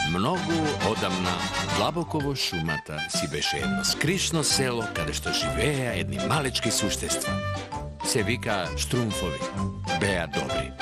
Mnogo odamna, dlabokovo šumata, si beše jedno skrišno selo, kada što živeja jedni malečki suštestva. Se vika Štrumfovi, beja dobri.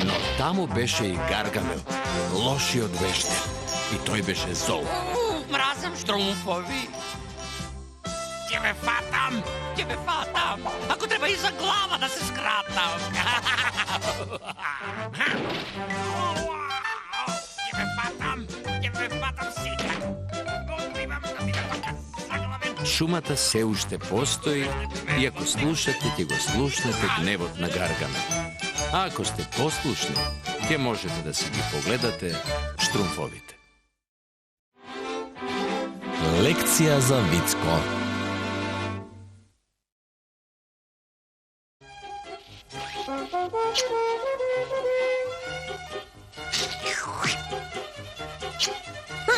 No tamo beše i Gargamel, loši od vešte, i toj beše zol. Mrazem Štrumfovi. Tebe fatam. Ako treba iza glava da se skratam. Tebe fatam sita. Šumata se ušte postoji i ako slušate, tje go slušnete gnevot na Gargamel. A ako ste poslušni, tje možete da si gi pogledate Štrumfovite. Lekcija za Vicko.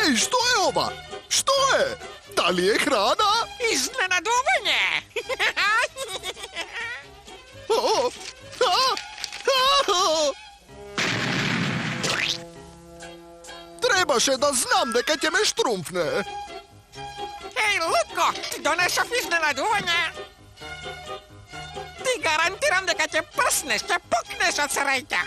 Ej, što je ova? Što je? Da li je hrana? Iznenaduvanje! O, Trebaše da znam neka će me štrumfne. Hej, Lutko, ti donesov iznenaduvanje? Ti garantiram da kad će prsneš, će pukneš od sreća.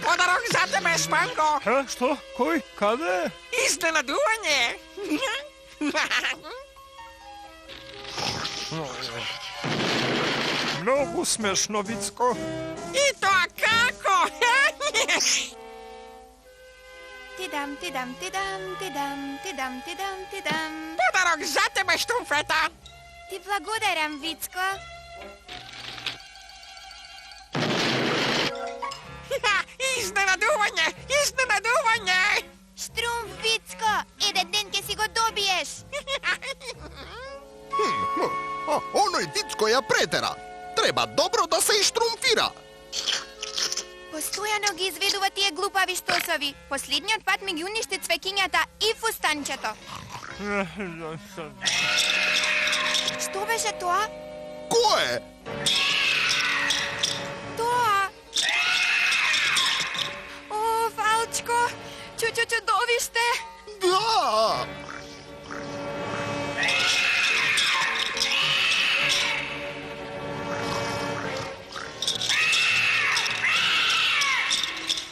Podarok za tebe, Spanko. Što? Koji? Kada? Iznenaduvanje. Mnogo smešno, Vicko. I to kako? Tidam, tidam, tidam, tidam, tidam, tidam, tidam. Podarok za tebe, Štrumfeta. Ti благодарам, Vicko. Iznenaduvanje! Štrumpf, Vicko, jedan den će si go dobiješ. Onoj Vickoja pretera. Treba dobro da se i štrumfira. Постојано ги изведува тие глупави штосови. Последниот пат ми ги уништи цвекињата и фустанчето. Што беше тоа? Кое? Тоа! О, Фалчко! Чудовиште! Да!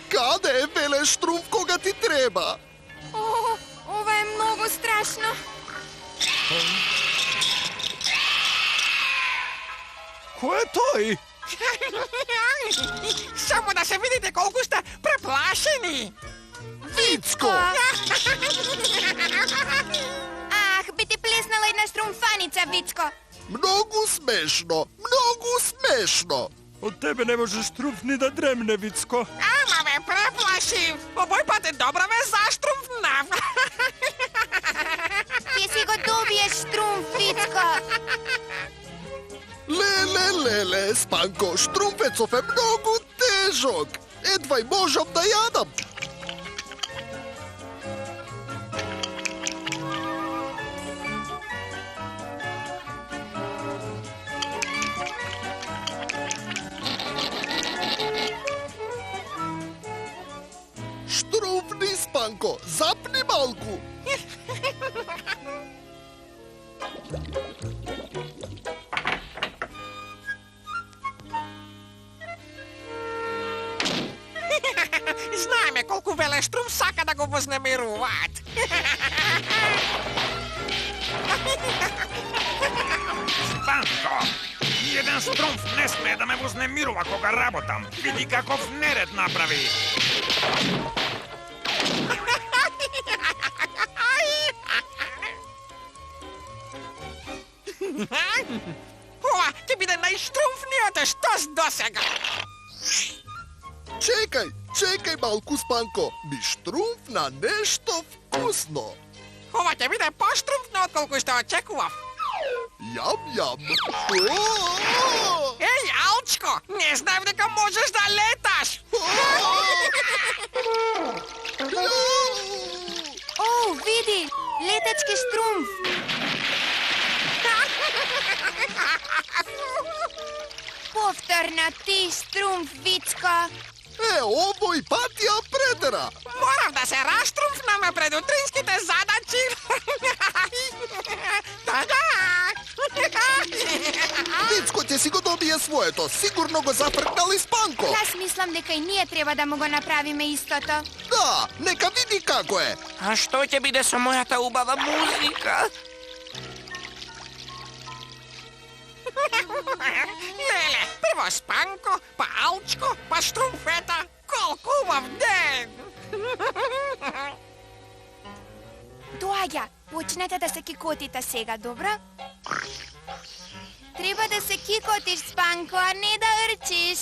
Каде е, веле, Штрумф, кога ти треба? О, ова е многу страшно. Ko je тој? Само да се видите колку сте преплашени. Vicko! Ах, би ти плеснала една штрумфаница, Vicko. Mnogo smešno. Od tebe ne može Štrumf ni da dremne, Vicko. Ама ме преплашив. Овој пат е добра ве заштруmpfнав. Ти си го добиеш, Štrumpf, Vicko. Lele, Spanko, Štrumfecov je mnogo težok. Edvaj možem da jadam. Štrumfni, Spanko, zapni malku. Знаеме колку веле Штрумф сака да го вознемируваат. Spanko, jedan Štrumf ne sme da me uznemirува кога работам. Види каков неред направи. Ова ќе биде најштруmpfниот штос досега. Čekaj malku, Spanko. Mi štrumfna nešto vkusno. Ова ќе биде поштруmpfно отколку што очекував. Jam. Еј, Алчко, не знаев дека можеш да леташ. Istorno, ti štrumf, Vicko. Ovoj patija pretera. Moram da se raštrumfname pred utrinskite zadači. Da. Vicko će si go dobije svoje to. Sigurno go zafrknali Spanko. Jaz mislim, da kaj nije treba, da mu go napravime isto to. Da, neka vidi kako je. A što će biti sa moja ta ubava muzika? Lele, prvo Spanko, pa Alčko, pa Štrumfeta. Koliko ubav den! Doja, počnete da se kikotite sega, dobro? Treba da se kikotiš, Spanko, a ne da rčiš.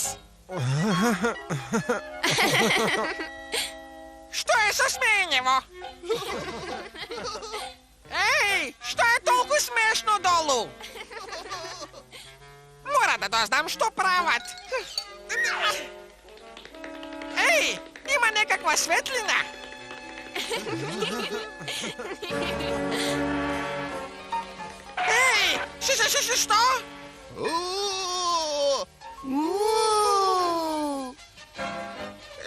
Što je sa smenjevo? Ej, što je toliko smešno dolu? Mora da doznam što pravat. Ej, ima nekakva svetlina. Ej, što?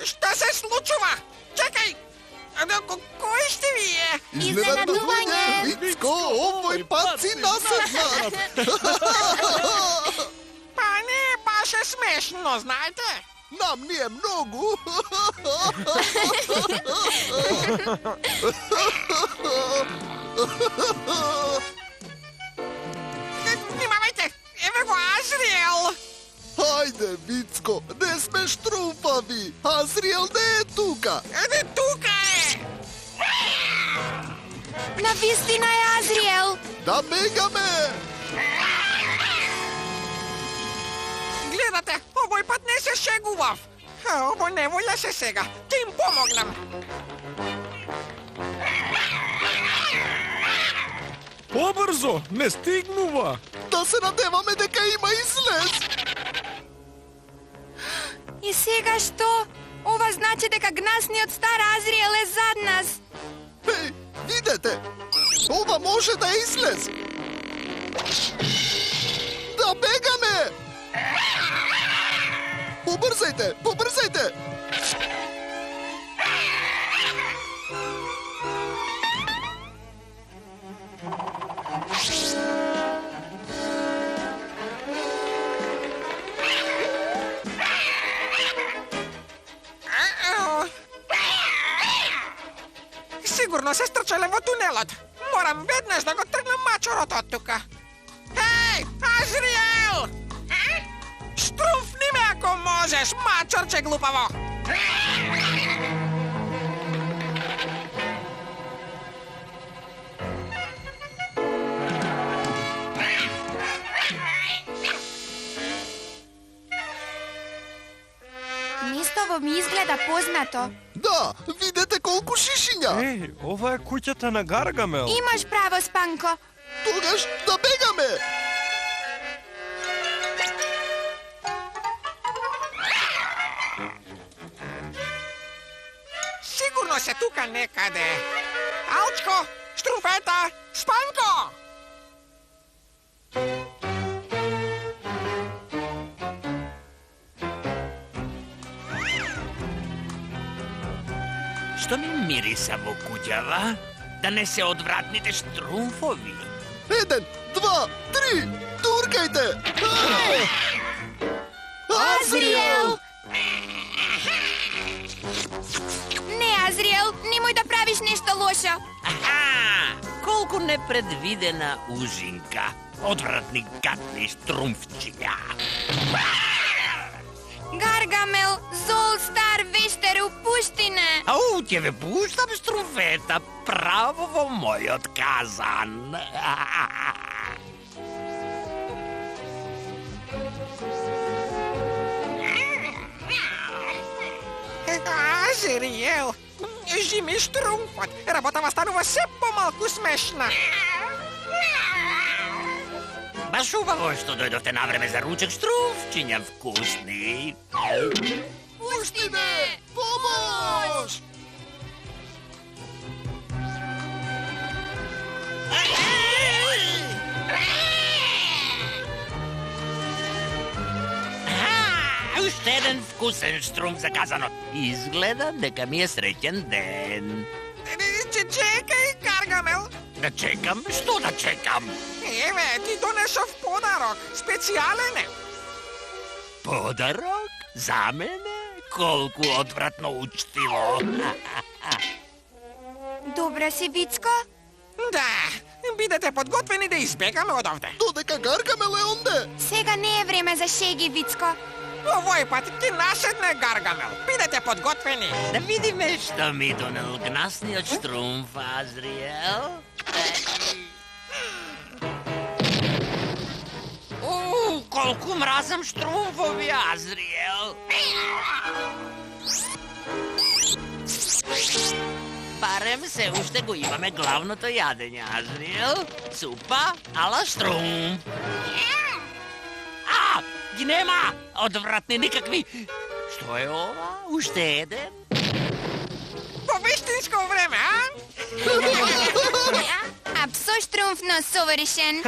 Šta se slučuva? Čekaj, koji ste vi je? Iznenadovanje. Vicko, ovoj paci nasednat. Pa ne, baš je smešno, znajte? Nam nije mnogo. Nimavajte, evo go Azriel. Hajde, Vicko, ne smeš trupavi. Azriel ne je tuka. Tuka je. Na vistina je Azriel. Da mega me. Gledate, ovoj pat ne se šeguvav. Ovo ne volja se sega, ti im pomognem. Pobrzo, ne stignuva. Da se nadevame deka ima izlez. I sega što? Ova znači da gnasni od star Azriel je zad nas. Hej, vidite, ova može da izlez. Da bega me. Pobrzajte. Sigurno se strčale vo tunelot. Moram vednež da go trgnem mačorot od tuka. Hej, Azriel! Štrumfni me ako možeš, mačorče glupavo! Mesto mi izgleda poznato. Da, vidite koliko šišinja. Ej, ova je kućata na Gargamel. Imaš pravo, Spanko. Togaš da bega me. Sigurno se tuka nekade. Alčko, Štrumfeta, Spanko! Što mi mirisavo kuđava? Da ne se odvratnite štrumfovi. 1, 2, 3, turkajte! Azriel! Ne, Azriel, nemoj da praviš nešto loše. Aha, koliko nepredvidena užinka. Odvratni gadni štrumfčinja. Gargamel, zol star vešter u puštine. Au, tebe puštam, Štrumfeta, pravo moj odkazan. Azriel, Jimmy Štrumfot, работа станува все по-малку смешна. Baš ubavo što dojdovte na vreme za ručak, Štrumfčinja vkusni. Puštine, pomoć! Aha, вкусен штрумф за казанот. Изгледам дека ми е среќен ден. Чекай, Гаргамел. Да чекам? Што да чекам? Еве, ти донесов подарок. Специјален е. Подарок? За мене? Колку одвратно учтиво. Добра си, Вицко? Да, бидете подготвени да избегаме од овде. Додека Гаргамел е онде. Сега не е време за шеги, Вицко. Овој пат ти наседне, Гаргамел. Бидете подготвени. Да видиме што ми донел гнасниот штрумф, Азриел. Колку мразам штрумфови, Азриел. Барем се уште го имаме главното јадење, Азриел. Супа ала штрумф. Ги нема! Одвратни никакви! Што е ова? Уште еден? По вистинско време, а? А псо штрумфно совршен.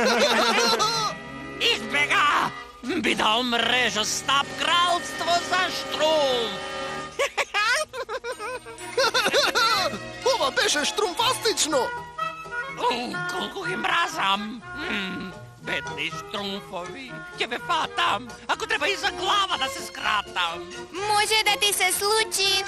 Избега! Би да умреш остап кралство за штрумф! Ова беше штрумфастично. Колку ги мразам! Бедни штрумфови, ќе ве фатам, ако треба и за глава да се скратам. Може да ти се случи.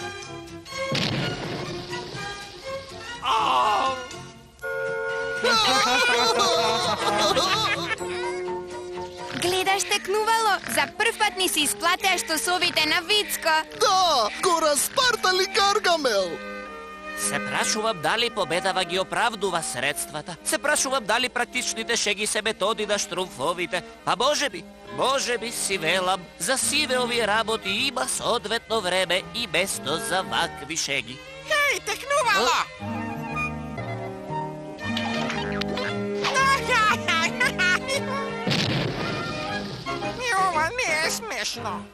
Гледаш текнувало, за прв пат ни се исплатеа штосовите на Вицко. Да, го распартали Гаргамел. Се прашувам дали победава ги оправдува средствата. Се прашувам дали практичните шеги се методи на штрумфовите. А може би си велам, за сиве овие работи има соодветно време и место за вакви шеги. Хеј, текнувало! И ова не е смешно.